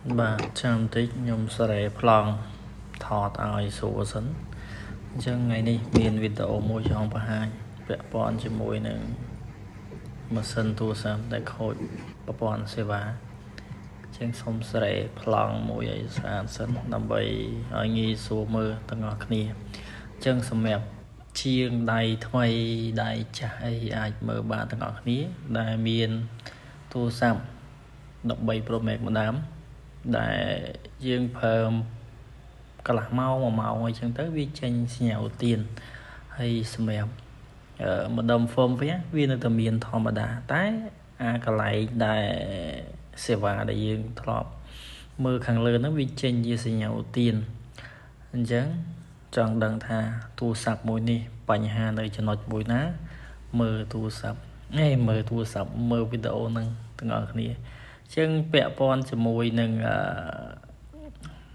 Bà chăm tích nhung sare plong thọt ai số sấn chân ngày đi miền video môi trong bà hai vẽ bọn cho môi nè mà sân tu sắm tại khôi bà bọn xe vá chân xong sare plong môi ấy sàn sấn nằm bầy ở nghi số mơ tăng ngọt nè chân sầm mẹp chiêng đầy thay đầy chạy ai mơ ba tăng ngọt nè đại miền tu sắm đọc bầy pro mẹ một đám đại dương phơm cả là màu ngoài chân tới vi tranh nhào tiền hay mèo một đồng phơm vé viên ở tầm miền thọ mà đã tái cả lại đại xe và đại dương thọ mưa khẳng lớn nó vi tranh như nhào tiền anh chán chọn đằng thà tu sập mùi ni bánh hà nơi cho nọt mùi ná mưa tu sập ngay mưa tu sập mưa video nâng từng ở này chân bẹ pon cho mùi nâng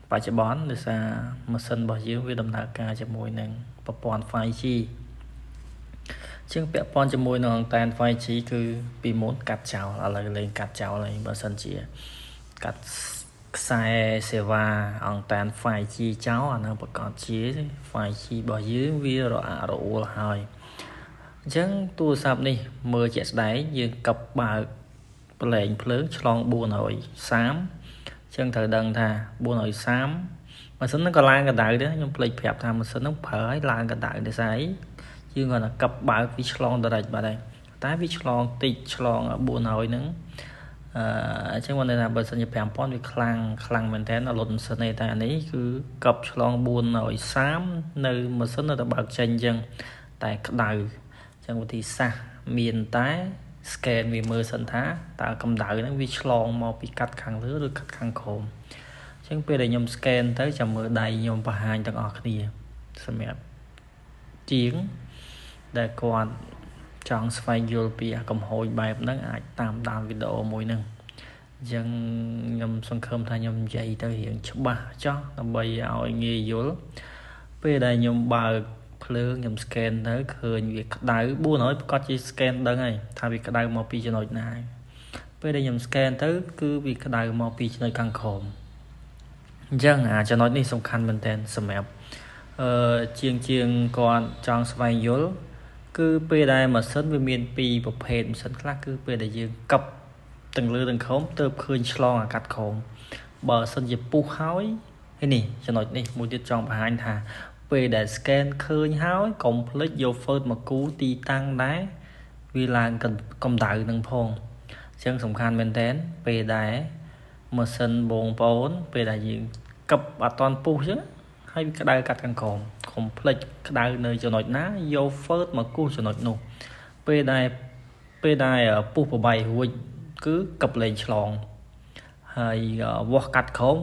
bà cho bón để xa mà sân bảo dưỡng với đầm đà ca cho mùi nâng bà pon phai chi chân bẹ pon cho mùi nâng tan phai chi cứ bị muốn cắt chảo là lên cắt chảo này bà sân chỉ cắt sai xe va ông tan phai chi cháu nó bà còn chế phai chi bảo dưỡng với rồi hỏi chân tu sắp đi mưa chết đáy dương cặp bà lệnh lớn chlong buồn hồi xám chân thời đằng thà buồn hồi xám mà sớm nó còn lan cả đại đó nhưng plei phẹp thà mà sớm nó phải lan cả đại để sai chứ gọi là cặp bài với chlong tại đây tái với chlong tị chlong buồn hồi nữa chứ còn đây là bởi sân nhập phèm pon với khlang mình thấy nó lộn sân này tại đấy cứ cặp chlong buồn hồi xám nơi mà sớm nó đã bạc chân chân tại đại chân thì xa miền tái scan vì mưa sân thá ta cầm đợi nó vi chlong mau bị cắt khăn lứa được cắt khăn khổm chẳng bây giờ nhom scan tới chầm mưa đầy nhom và hai tầng ở kia xem mẹ chiến để còn chọn phải vô bia cầm hồi bài nó ai tam video mỗi nâng dân nhom sân khơm thay nhom dây tới hiện chụp ba cho tầm bây ao nghe vô bây giờ nhom bờ lương nhầm scan tới khơi việc đào bua nói có chi scan đơn này thay vì cái đào màu pi cho nội này bây giờ nhầm scan tới cứ vì cái đào màu pi cho nơi căng khổm dân cho nói đi song khăn mình tên sầm mẹp chiêng còn trong vài dối cứ bây đây mà sân với miền pi một hẹn sân khác cứ bây giờ dương cặp từng lư từng khóm tơ khơi chlong cắt khổm bờ sân dịp pu hói cái này cho nói đi một tiết trong bài anh thà về để scan khơi háo complete vô phơi mà cú ti tăng đá vì là cần công đại nâng phong chân sòng khan bên tén về đá mà sân bồn bốn về đại diện cặp à toàn pu chứ hay cái đai cắt căn còn complete cái đai nơi cho nội ná vô phơi mà cú cho nội nụ về đai ở pu của bài huynh cứ cặp lên chlong hay vót cắt khóm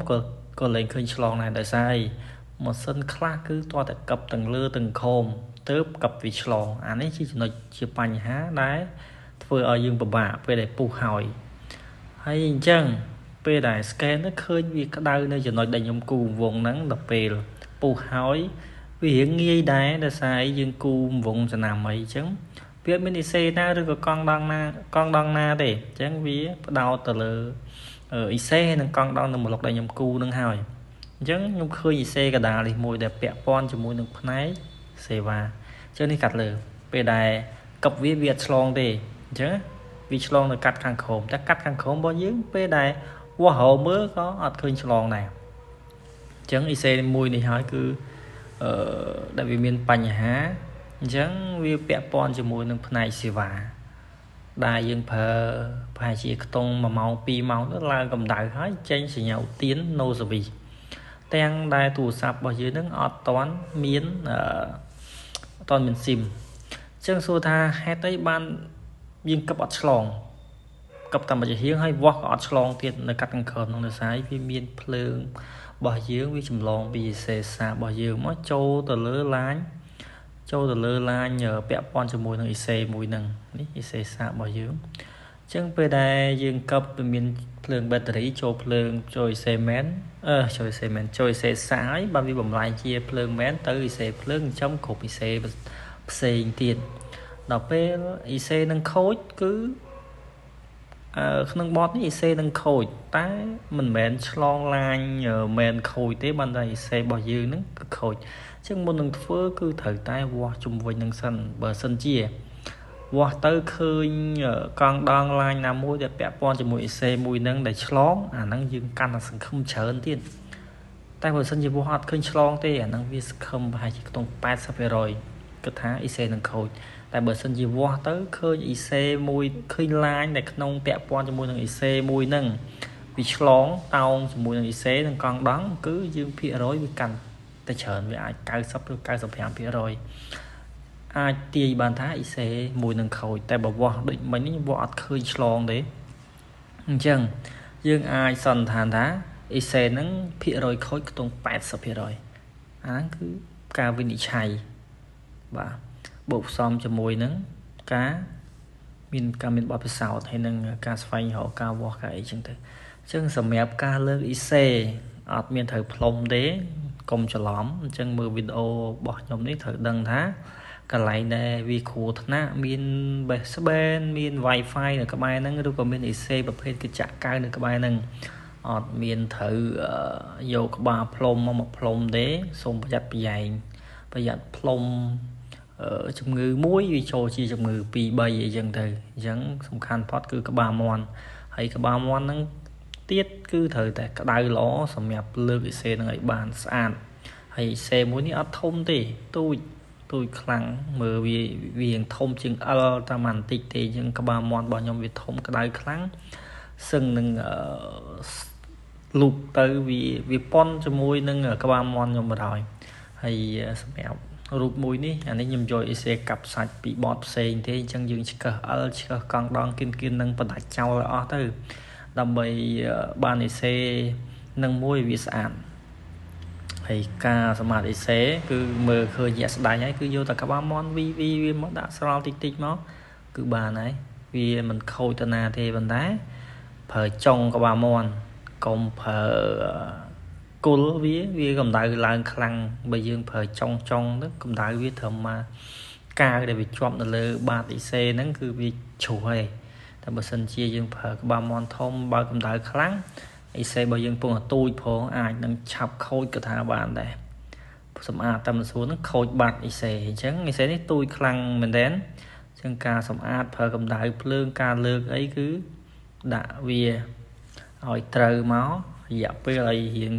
có lên khơi chlong này tại sai một sân khác cứ to tại cặp tầng lư tầng khom tớp cặp vị chlong anh ấy chỉ nói chỉ bành há đấy vừa ở dương bà về để pu hỏi hay chăng về đại scan nó khơi vì cái đau nơi chỉ nói đại nhom cù vùng nắng đập về pu hỏi vì hiện nghi đấy là sai dương cù vùng sẽ làm mấy chấn biết mini xe na rồi có con đăng na để chấn vía đau từ lư ở xe nên con đăng là một lọc đại nhom cù nâng hỏi chẳng nhung khơi gì xe cả đà thì mùi đẹp bẹ pon cho mùi nước nấy xe và cho nên cắt lửa về đài cặp với việt long thì chứ việt long là cắt khăn khổm chắc cắt khăn khổm bao nhiêu về đài qua hậu mới có ọt khơi long này chẳng xe mùi này hỏi cứ đại vì miền Pành há chẳng vì bẹ pon cho mùi nước này xe và đài dương phở phải chỉ tông mà màu pi màu nó là cầm đại hỏi tranh sẽ nhau tiến nô rồi vì tên đai tủ sạp bảo dưới nước ọt toán miến toàn miền xìm chân xô tha hết tới ban viên cấp ọt slong cấp tầm bảo hiếng hay vóc ọt slong tiết nơi cắt căng khờm trong đời sái vì miền phường bảo dưới vì chùm lòng vì xề xạ bảo dưới mất châu tờ lơ lán nhờ bẹ pon cho mùi nâng xe mùi nâng xe xạ bảo dưới chân về đây dương cấp miền phường battery cho phường trôi xe mén trôi xe sái bao vi bầm lại chia phường mén tới xe phường trong cục xe tiền đọc về xe nâng khối cứ ក្នុងបតនេះ IC នឹងខូចតែមិនមែនឆ្លងឡាញមែនខូចទេបានតែ IC របស់យើងហ្នឹងគឺខូចអញ្ចឹងមុននឹងធ្វើគឺត្រូវតែវាស់ជុំវិញនឹងសិនបើសិនជាវាស់ទៅឃើញកង់ដងឡាញណាមួយដែលពាក់ព័ន្ធជាមួយ IC មួយហ្នឹងដែលឆ្លងអាហ្នឹងយើងកាន់តែសង្ឃឹមច្រើនទៀតតែបើសិនជាវាស់អត់ឃើញឆ្លងទេអាហ្នឹងវាសង្ឃឹមប្រហែលជាក្នុង 80% គិតថា IC នឹងខូចតែបើសិនជាវាស់ទៅឃើញ IC មួយឃើញឡាញដែលក្នុងពាក់ព័ន្ធជាមួយនឹង IC មួយហ្នឹងវាឆ្លងតោងជាមួយនឹង IC នឹងកង់ដងគឺយើងភាគរយវាកាន់តែច្រើនវាអាច90ឬ95%អាចទាយបានថា IC មួយនឹងខូចតែបើវាស់ដូចមិញនេះវាស់អត់ឃើញឆ្លងទេអញ្ចឹងយើងអាចសន្និដ្ឋានថា IC ហ្នឹងភាគរយខូចក្នុង 80% អាហ្នឹងគឺការវិនិច្ឆ័យបាទបូកផ្សំជាមួយនឹងការមានបទពិសោធន៍ហើយនឹងការស្វែងរកការវាស់ការអីចឹងទៅអញ្ចឹងសម្រាប់ការលើក IC អត់មានត្រូវផ្លុំទេកុំច្រឡំអញ្ចឹងមើលវីដេអូរបស់ខ្ញុំនេះត្រូវដឹងថាកន្លែងដែលវាគ្រោះថ្នាក់មាន baseband មាន Wi-Fi នៅក្បែរហ្នឹងឬក៏មាន IC ប្រភេទកញ្ចក់កៅនៅក្បែរហ្នឹងអត់មានត្រូវយកក្បាលផ្លុំមកផ្លុំទេសូមប្រយ័ត្នប្រយែងប្រយ័ត្នផ្លុំជំងឺមួយវាចូលជាជំងឺ2 3អីចឹងទៅអញ្ចឹងសំខាន់ផុតគឺក្បាលមាន់ហើយក្បាលមាន់ហ្នឹងទៀតគឺត្រូវតែក្តៅល្អសម្រាប់លើក IC ហ្នឹងឲ្យបានស្អាតហើយ IC មួយនេះអត់ធំទេទូចខ្លាំងមើលវាធំជាង L តាមបន្តិចទេអញ្ចឹងក្បាលមាន់របស់ខ្ញុំវាធំក្តៅខ្លាំងសឹងនឹងលូកទៅវាប៉ុនជាមួយនឹងក្បាលមាន់ខ្ញុំបណ្ដោយហើយសម្រាប់រូបមួយនេះអានេះខ្ញុំយក IC កាប់សាច់ពីបតផ្សេងទេអញ្ចឹងយើងឆ្កឹះ L ឆ្កឹះកង់ដងគៀននឹងបដាច់ចោលឲ្យអស់ទៅដើម្បីបាន IC នឹងមួយវាស្អាតហើយការសម្អាត IC គឺមើលឃើញជាក់ស្ដែងហើយគឺយកតែក្បាលមាន់វាមកដាក់ស្រោលតិចមកគឺបានហើយវាមិនខូចទៅណាទេប៉ុន្តែប្រើចុងក្បាលមាន់កុំប្រើគល់វាកម្ដៅឡើងខ្លាំងបើយើងប្រើចុងទៅកម្ដៅវាត្រឹមមកកាវដែលវាជាប់នៅលើបាត IC ហ្នឹងគឺវាជ្រុះហើយតែបើសិនជាយើងប្រើក្បាលមាន់ធំបើកម្ដៅខ្លាំង IC បើយើងពងទូចផងអាចនឹងឆាប់ខូចក៏ថាបានដែរសម្អាតតាមស្រួលហ្នឹងខូចបាត់ IC អញ្ចឹង IC នេះទូចខ្លាំងមែនតើអញ្ចឹងការសម្អាតប្រើកម្ដៅភ្លើងការលើកអីគឺដាក់វាឲ្យត្រូវមករយៈពេលឲ្យរៀង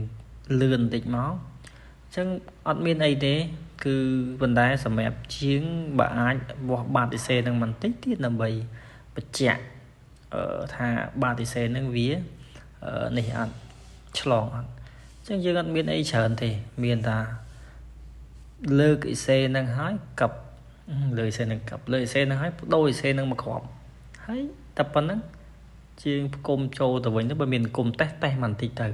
លឿនបន្តិចមកអញ្ចឹងអត់មានអីទេគឺប៉ុន្តែសម្រាប់ជាងបើអាចវាស់បាត IC នឹងបន្តិចទៀតដើម្បីបញ្ជាក់ថាបាត IC នឹងវានេះអត់ឆ្លងអត់អញ្ចឹងយើងអត់មានអីច្រើនទេមានថាលើក IC នឹងហើយកັບលើ IC នឹងកັບលើ IC នឹងហើយបដូរ IC នឹងមកគ្រាប់ហើយតែប៉ុណ្្នឹងជាងផ្គុំចូលទៅវិញទៅបើមានគុំតេស្តបន្តិចទៅ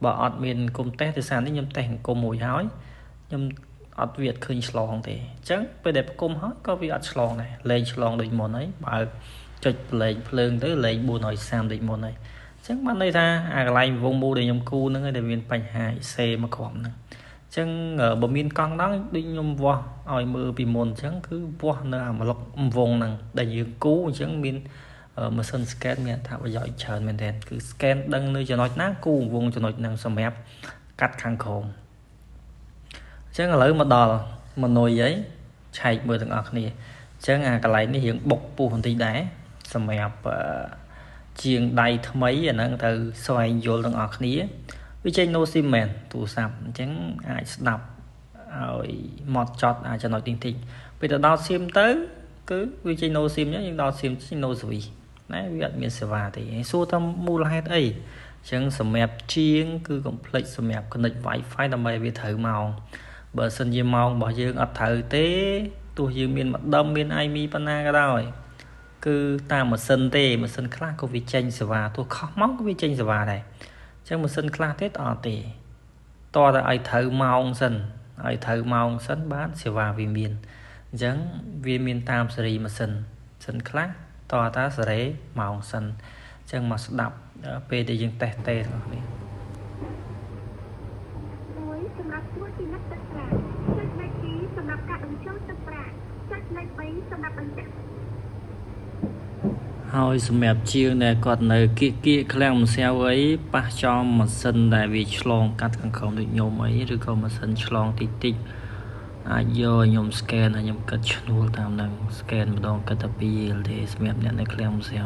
បើអត់មានគុំតេស្តទេសារនេះខ្ញុំតេស្តគុំមួយហើយខ្ញុំអត់វាអត់ឃើញឆ្លងទេអញ្ចឹងពេលដែលផ្គុំហើយក៏វាអត់ឆ្លងដែរលេងឆ្លងដូចមុនហើយបើចុចប្លែកភ្លើងទៅលេង430ដូចមុនហើយអញ្ចឹងបានន័យថាអាកន្លែងវងមូដែលខ្ញុំគូហ្នឹងឯងដែលមានបញ្ហា IC មកគ្រាប់ហ្នឹងអញ្ចឹងបើមានកង់ដល់ដូចខ្ញុំវាស់ឲ្យមើលពីមុនអញ្ចឹងគឺវាស់នៅអាម្លុកវងហ្នឹងដែលយើងគូអញ្ចឹងមានម៉ាស៊ីន scan មានអត្ថប្រយោជន៍ច្រើនមែនទែនគឺ scan ដឹងនៅចំណុចណាគូវងចំណុចហ្នឹងសម្រាប់កាត់ខាងក្រោមអញ្ចឹងឥឡូវមកដល់ម៉នុយហើយឆែកមើលទាំងអស់គ្នាអញ្ចឹងអាកន្លែងនេះរៀងបុកពុះបន្តិចដែរសម្រាប់ជាងដៃថ្មីអាហ្នឹងទៅស្វែងយល់ទាំងអស់គ្នាវាចេញ no sim មែនទូរស័ព្ទអញ្ចឹងអាចស្ដាប់ឲ្យមកចត់អាចចំណុចតិចពេលទៅដល់ sim ទៅគឺវាចេញ no sim អញ្ចឹងយើងដល់ sim ចេញ no service ណាវាអត់មានសេវាទេសួរថាមូលហេតុអីអញ្ចឹងសម្រាប់ជាងគឺកុំភ្លេចសម្រាប់ connect Wi-Fi ដើម្បីវាត្រូវម៉ោងបើសិនជាម៉ោងរបស់យើងអត់ត្រូវទេទោះយើងមានម្ដុំមាន IMEI ប៉ុណ្ណាក៏ដោយគឺតាមម៉ាស៊ីនទេម៉ាស៊ីនខ្លះក៏វាចេញសេវាទោះខុសម៉ោងក៏វាចេញសេវាដែរអញ្ចឹងម៉ាស៊ីនខ្លះទេអត់ទេតតែឲ្យត្រូវម៉ោងសិនឲ្យត្រូវម៉ោងសិនបានសេវាវាមានអញ្ចឹងវាមានតាមសេរីម៉ាស៊ីនសិនខ្លះតតាសេរីម៉ោងសិនអញ្ចឹងមកស្ដាប់ពេលដែលយើងតេស្តទេទាំងនេះសម្រាប់ជួយពីអ្នកទឹកប្រាក់ចុចលេខ2សម្រាប់ការបញ្ចូលទឹកប្រាក់ចុចលេខ3សម្រាប់បញ្ជាក់ហ ហើយសម្រាប់ជាងដែលគាត់នៅគៀកឃ្លាំងម្សៅអីប៉ះចំម៉ាស៊ីនដែលវាឆ្លងកាត់ខាងក្រោមដូចខ្ញុំអីឬក៏ម៉ាស៊ីនឆ្លងតិចអាចយកខ្ញុំ scan ហើយខ្ញុំគិតឈ្នួលតាមនឹង scan ម្ដងគិតតែ2រៀលទេសម្រាប់អ្នកនៅឃ្លាំងម្សៅ